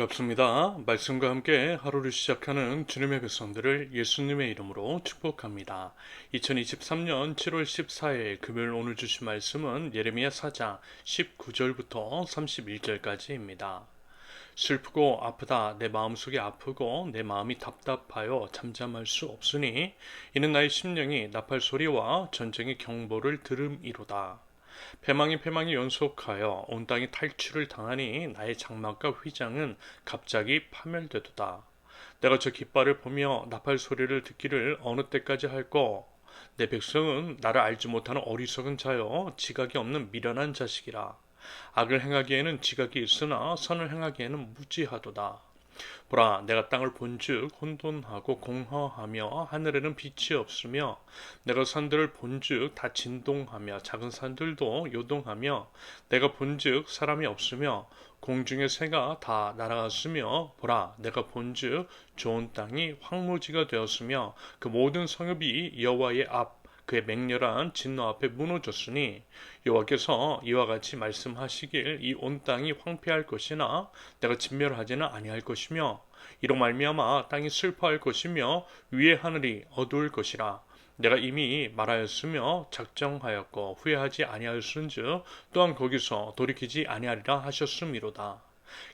반갑습니다. 말씀과 함께 하루를 시작하는 주님의 백성들을 예수님의 이름으로 축복합니다. 2023년 7월 14일 금요일 오늘 주신 말씀은 예레미야 4장 19절부터 31절까지입니다. 슬프고 아프다 내 마음속이 아프고 내 마음이 답답하여 잠잠할 수 없으니 이는 나의 심령이 나팔 소리와 전쟁의 경보를 들음이로다. 패망이 연속하여 온 땅이 탈취를 당하니 나의 장막과 휘장은 갑자기 파멸되도다. 내가 저 깃발을 보며 나팔 소리를 듣기를 어느 때까지 할꼬? 내 백성은 나를 알지 못하는 어리석은 자여 지각이 없는 미련한 자식이라. 악을 행하기에는 지각이 있으나 선을 행하기에는 무지하도다. 보라, 내가 땅을 본즉 혼돈하고 공허하며 하늘에는 빛이 없으며 내가 산들을 본즉 다 진동하며 작은 산들도 요동하며 내가 본즉 사람이 없으며 공중의 새가 다 날아갔으며 보라, 내가 본즉 좋은 땅이 황무지가 되었으며 그 모든 성읍이 여호와의 앞 그의 맹렬한 진노 앞에 무너졌으니 여호와께서 이와 같이 말씀하시길 이 온 땅이 황폐할 것이나 내가 진멸하지는 아니할 것이며 이로 말미암아 땅이 슬퍼할 것이며 위의 하늘이 어두울 것이라. 내가 이미 말하였으며 작정하였고 후회하지 아니하였은즉 또한 거기서 돌이키지 아니하리라 하셨음이로다.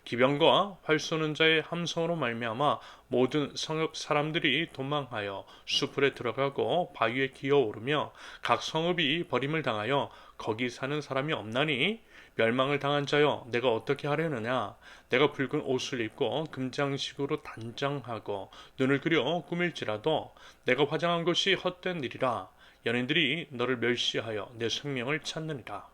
기병과 활 쏘는 자의 함성으로 말미암아 모든 성읍 사람들이 도망하여 수풀에 들어가고 바위에 기어오르며 각 성읍이 버림을 당하여 거기 사는 사람이 없나니 멸망을 당한 자여 내가 어떻게 하려느냐. 내가 붉은 옷을 입고 금장식으로 단장하고 눈을 그려 꾸밀지라도 내가 화장한 것이 헛된 일이라. 연인들이 너를 멸시하여 내 생명을 찾느니라.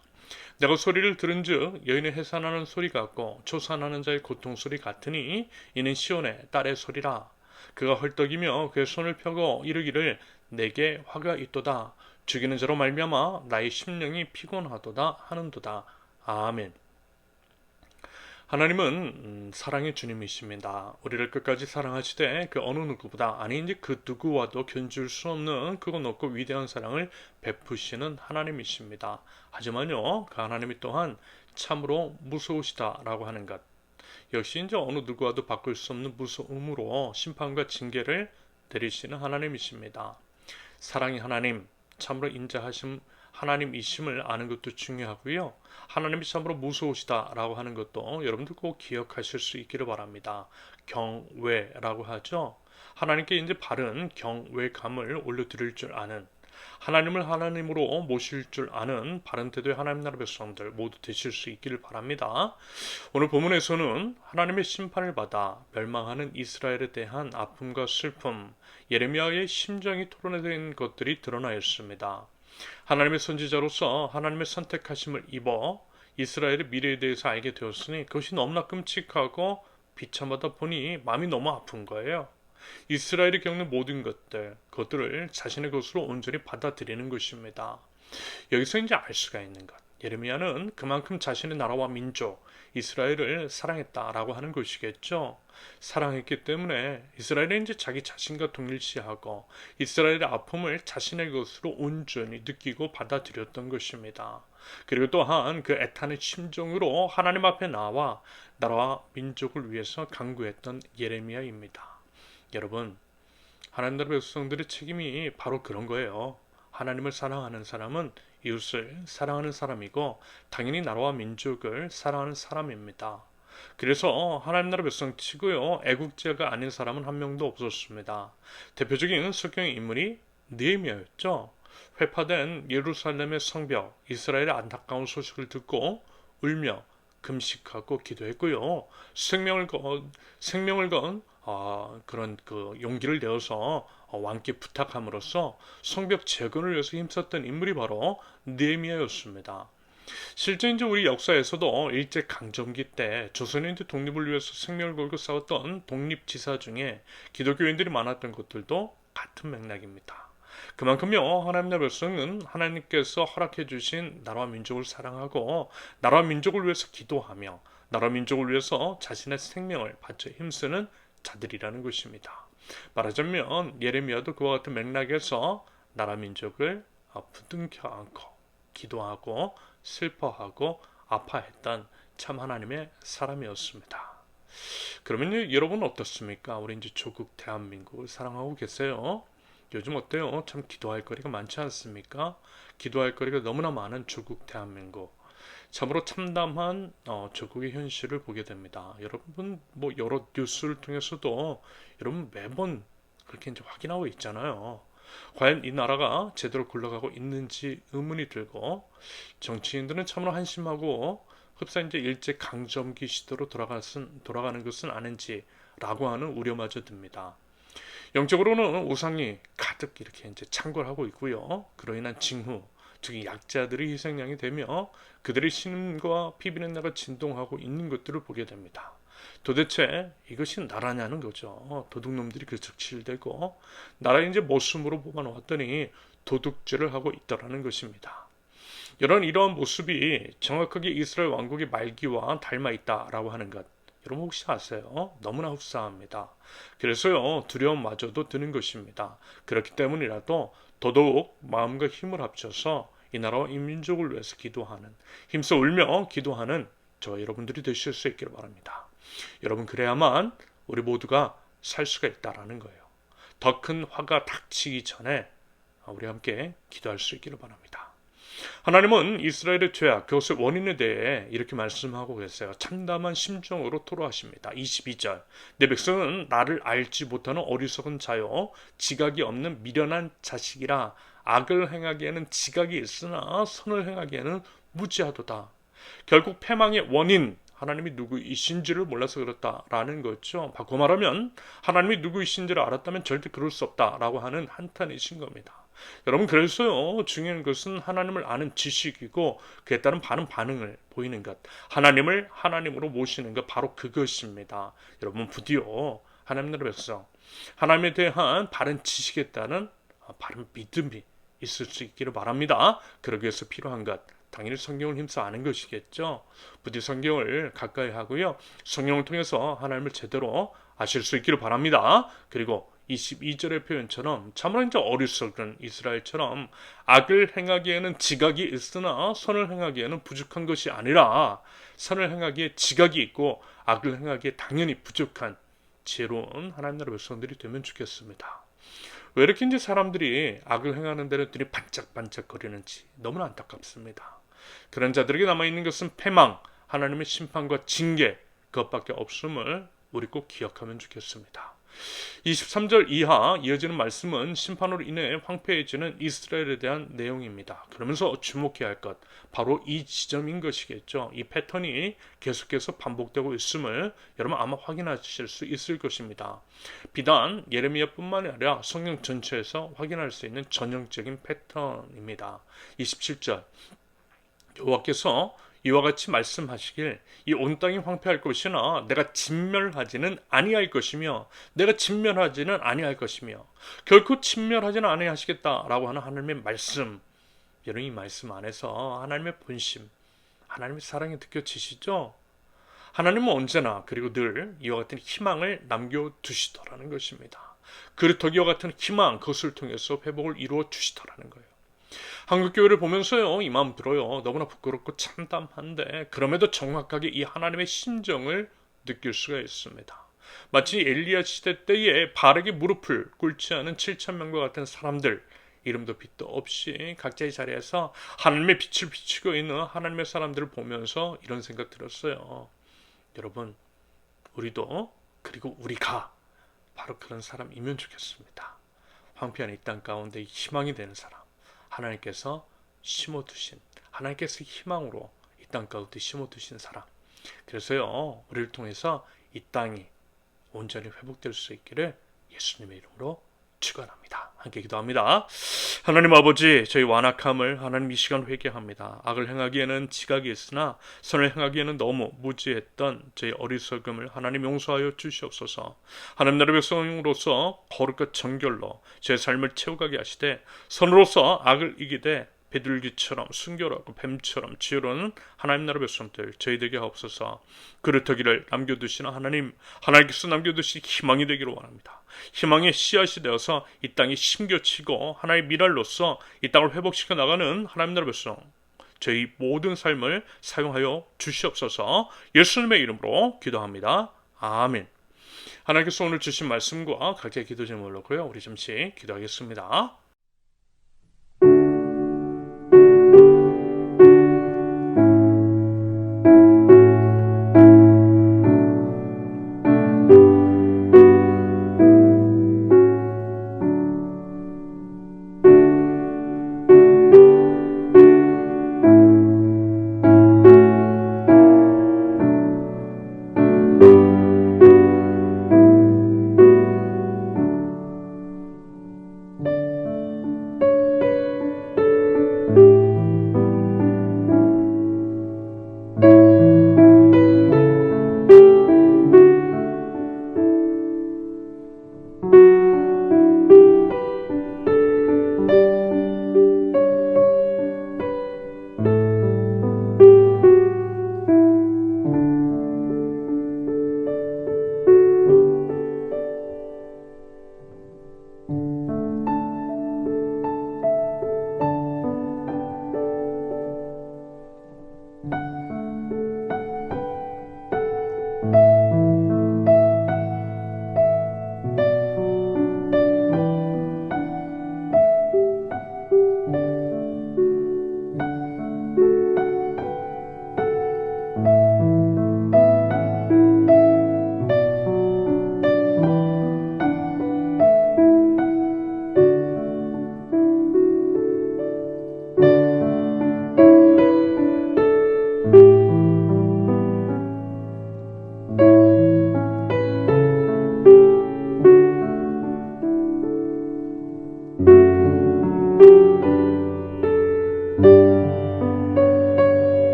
내가 소리를 들은즉 여인의 해산하는 소리 같고 초산하는 자의 고통 소리 같으니 이는 시온의 딸의 소리라. 그가 헐떡이며 그의 손을 펴고 이르기를 내게 화가 있도다. 죽이는 자로 말미암아 나의 심령이 피곤하도다 하는도다. 아멘. 하나님은 사랑의 주님이십니다. 우리를 끝까지 사랑하시되 그 어느 누구보다 아니 이제 그 누구와도 견줄 수 없는 크고 높고 위대한 사랑을 베푸시는 하나님이십니다. 하지만요, 그 하나님이 또한 참으로 무서우시다라고 하는 것, 역시 이제 어느 누구와도 바꿀 수 없는 무서움으로 심판과 징계를 내리시는 하나님이십니다. 사랑의 하나님, 참으로 인자하심 하나님이심을 아는 것도 중요하고요. 하나님이 참으로 무서우시다라고 하는 것도 여러분들 꼭 기억하실 수 있기를 바랍니다. 경외라고 하죠. 하나님께 이제 바른 경외감을 올려드릴 줄 아는, 하나님을 하나님으로 모실 줄 아는 바른 태도의 하나님 나라 백성들 모두 되실 수 있기를 바랍니다. 오늘 본문에서는 하나님의 심판을 받아 멸망하는 이스라엘에 대한 아픔과 슬픔, 예레미야의 심정이 토론된 것들이 드러나 있습니다. 하나님의 선지자로서 하나님의 선택하심을 입어 이스라엘의 미래에 대해서 알게 되었으니 그것이 너무나 끔찍하고 비참하다 보니 마음이 너무 아픈 거예요. 이스라엘이 겪는 모든 그것들을 자신의 것으로 온전히 받아들이는 것입니다. 여기서 이제 알 수가 있는 것, 예레미야는 그만큼 자신의 나라와 민족 이스라엘을 사랑했다라고 하는 것이겠죠. 사랑했기 때문에 이스라엘은 이제 자기 자신과 동일시하고 이스라엘의 아픔을 자신의 것으로 온전히 느끼고 받아들였던 것입니다. 그리고 또한 그 애타는 심정으로 하나님 앞에 나와 나라와 민족을 위해서 간구했던 예레미야입니다. 여러분, 하나님 나라 백성들의 책임이 바로 그런 거예요. 하나님을 사랑하는 사람은 이웃을 사랑하는 사람이고 당연히 나라와 민족을 사랑하는 사람입니다. 그래서 하나님 나라 백성 치고요, 애국자가 아닌 사람은 한 명도 없었습니다. 대표적인 성경의 인물이 느헤미야였죠. 회파된 예루살렘의 성벽, 이스라엘의 안타까운 소식을 듣고 울며 금식하고 기도했고요. 생명을 건 그런 그 용기를 내어서 왕께 부탁함으로써 성벽 재건을 위해서 힘썼던 인물이 바로 느헤미야였습니다. 실제 이제 우리 역사에서도 일제 강점기 때 조선인들 독립을 위해서 생명을 걸고 싸웠던 독립지사 중에 기독교인들이 많았던 것들도 같은 맥락입니다. 그만큼요, 하나님 나라 백성은 하나님께서 허락해 주신 나라와 민족을 사랑하고 나라와 민족을 위해서 기도하며 나라와 민족을 위해서 자신의 생명을 바쳐 힘쓰는 자들이라는 것입니다. 말하자면 예레미야도 그와 같은 맥락에서 나라 민족을 부둥켜 안고 기도하고 슬퍼하고 아파했던 참 하나님의 사람이었습니다. 그러면 여러분 어떻습니까? 우리 이제 조국 대한민국을 사랑하고 계세요? 요즘 어때요? 참 기도할 거리가 많지 않습니까? 기도할 거리가 너무나 많은 조국 대한민국. 참으로 참담한 조국의 현실을 보게 됩니다. 여러분 뭐 여러 뉴스를 통해서도 여러분 매번 그렇게 이제 확인하고 있잖아요. 과연 이 나라가 제대로 굴러가고 있는지 의문이 들고 정치인들은 참으로 한심하고 흡사 이제 일제 강점기 시대로 돌아가는 것은 아닌지라고 하는 우려마저 듭니다. 영적으로는 우상이 가득 이렇게 이제 창궐하고 있고요. 그로 인한 징후, 즉 약자들이 희생양이 되며 그들의 신음과 피비린내가 진동하고 있는 것들을 보게 됩니다. 도대체 이것이 나라냐는 거죠. 도둑놈들이 그 적실되고 나라의 이제 모습으로 뽑아놓았더니 도둑질을 하고 있다라는 것입니다. 이러한 모습이 정확하게 이스라엘 왕국의 말기와 닮아 있다라고 하는 것. 여러분 혹시 아세요? 너무나 흡사합니다. 그래서요 두려움마저도 드는 것입니다. 그렇기 때문이라도 더더욱 마음과 힘을 합쳐서 이 나라와 이 민족을 위해서 기도하는 힘써 울며 기도하는 저 여러분들이 되실 수 있기를 바랍니다. 여러분 그래야만 우리 모두가 살 수가 있다라는 거예요. 더 큰 화가 닥치기 전에 우리 함께 기도할 수 있기를 바랍니다. 하나님은 이스라엘의 죄악, 그것의 원인에 대해 이렇게 말씀하고 계세요. 참담한 심정으로 토로하십니다. 22절. 내 백성은 나를 알지 못하는 어리석은 자요, 지각이 없는 미련한 자식이라. 악을 행하기에는 지각이 있으나 선을 행하기에는 무지하도다. 결국 패망의 원인, 하나님이 누구이신지를 몰라서 그렇다라는 거죠. 바꿔 말하면 하나님이 누구이신지를 알았다면 절대 그럴 수 없다라고 하는 한탄이신 겁니다. 여러분 그래서요 중요한 것은 하나님을 아는 지식이고 그에 따른 바른 반응을 보이는 것, 하나님을 하나님으로 모시는 것, 바로 그것입니다. 여러분 부디어 하나님 나라 백성, 하나님에 대한 바른 지식에 따른 바른 믿음이 있을 수 있기를 바랍니다. 그러기 위해서 필요한 것, 당연히 성경을 힘써 아는 것이겠죠. 부디 성경을 가까이 하고요, 성경을 통해서 하나님을 제대로 아실 수 있기를 바랍니다. 그리고 22절의 표현처럼 참으로 이제 어리석은 이스라엘처럼 악을 행하기에는 지각이 있으나 선을 행하기에는 부족한 것이 아니라 선을 행하기에 지각이 있고 악을 행하기에 당연히 부족한 지혜로운 하나님 나라 백성들이 되면 좋겠습니다. 왜 이렇게 이제 사람들이 악을 행하는 데는 눈이 반짝반짝거리는지 너무나 안타깝습니다. 그런 자들에게 남아있는 것은 패망, 하나님의 심판과 징계, 그것밖에 없음을 우리 꼭 기억하면 좋겠습니다. 23절 이하 이어지는 말씀은 심판으로 인해 황폐해지는 이스라엘에 대한 내용입니다. 그러면서 주목해야 할 것, 바로 이 지점인 것이겠죠. 이 패턴이 계속해서 반복되고 있음을 여러분 아마 확인하실 수 있을 것입니다. 비단 예레미야뿐만 아니라 성경 전체에서 확인할 수 있는 전형적인 패턴입니다. 27절 여호와께서 이와 같이 말씀하시길, 이 온 땅이 황폐할 것이나 내가 진멸하지는 아니할 것이며 내가 진멸하지는 아니할 것이며 결코 진멸하지는 아니하시겠다라고 하는 하나님의 말씀. 여러분 이 말씀 안에서 하나님의 본심, 하나님의 사랑이 느껴지시죠? 하나님은 언제나 그리고 늘 이와 같은 희망을 남겨두시더라는 것입니다. 그렇다고 이와 같은 희망, 그것을 통해서 회복을 이루어 주시더라는 거예요. 한국교회를 보면서요 이 마음 들어요. 너무나 부끄럽고 참담한데 그럼에도 정확하게 이 하나님의 심정을 느낄 수가 있습니다. 마치 엘리야 시대 때에 바르게 무릎을 꿇지 않은 7,000명과 같은 사람들, 이름도 빛도 없이 각자의 자리에서 하나님의 빛을 비추고 있는 하나님의 사람들을 보면서 이런 생각 들었어요. 여러분 우리도, 그리고 우리가 바로 그런 사람이면 좋겠습니다. 황폐한 이 땅 가운데 희망이 되는 사람, 하나님께서 심어두신, 하나님께서 희망으로 이 땅 가운데 심어두신 사람. 그래서요 우리를 통해서 이 땅이 온전히 회복될 수 있기를 예수님의 이름으로 축원합니다. 함께 기도합니다. 하나님 아버지, 저희 완악함을 하나님 이 시간 회개합니다. 악을 행하기에는 지각이 있으나 선을 행하기에는 너무 무지했던 저희 어리석음을 하나님 용서하여 주시옵소서. 하나님 나라의 백성으로서 거룩과 정결로 제 삶을 채워가게 하시되 선으로서 악을 이기되 비둘기처럼 순결하고 뱀처럼 지혜로운 하나님 나라 백성들 저희 되게 하옵소서. 그릇하기를 남겨두시는 하나님, 하나님께서 남겨두신 희망이 되기를 원합니다. 희망의 씨앗이 되어서 이 땅이 심겨치고 하나의 미랄로서 이 땅을 회복시켜 나가는 하나님 나라 백성 저희 모든 삶을 사용하여 주시옵소서. 예수님의 이름으로 기도합니다. 아멘. 하나님께서 오늘 주신 말씀과 각자의 기도 제목을 놓고요. 우리 잠시 기도하겠습니다.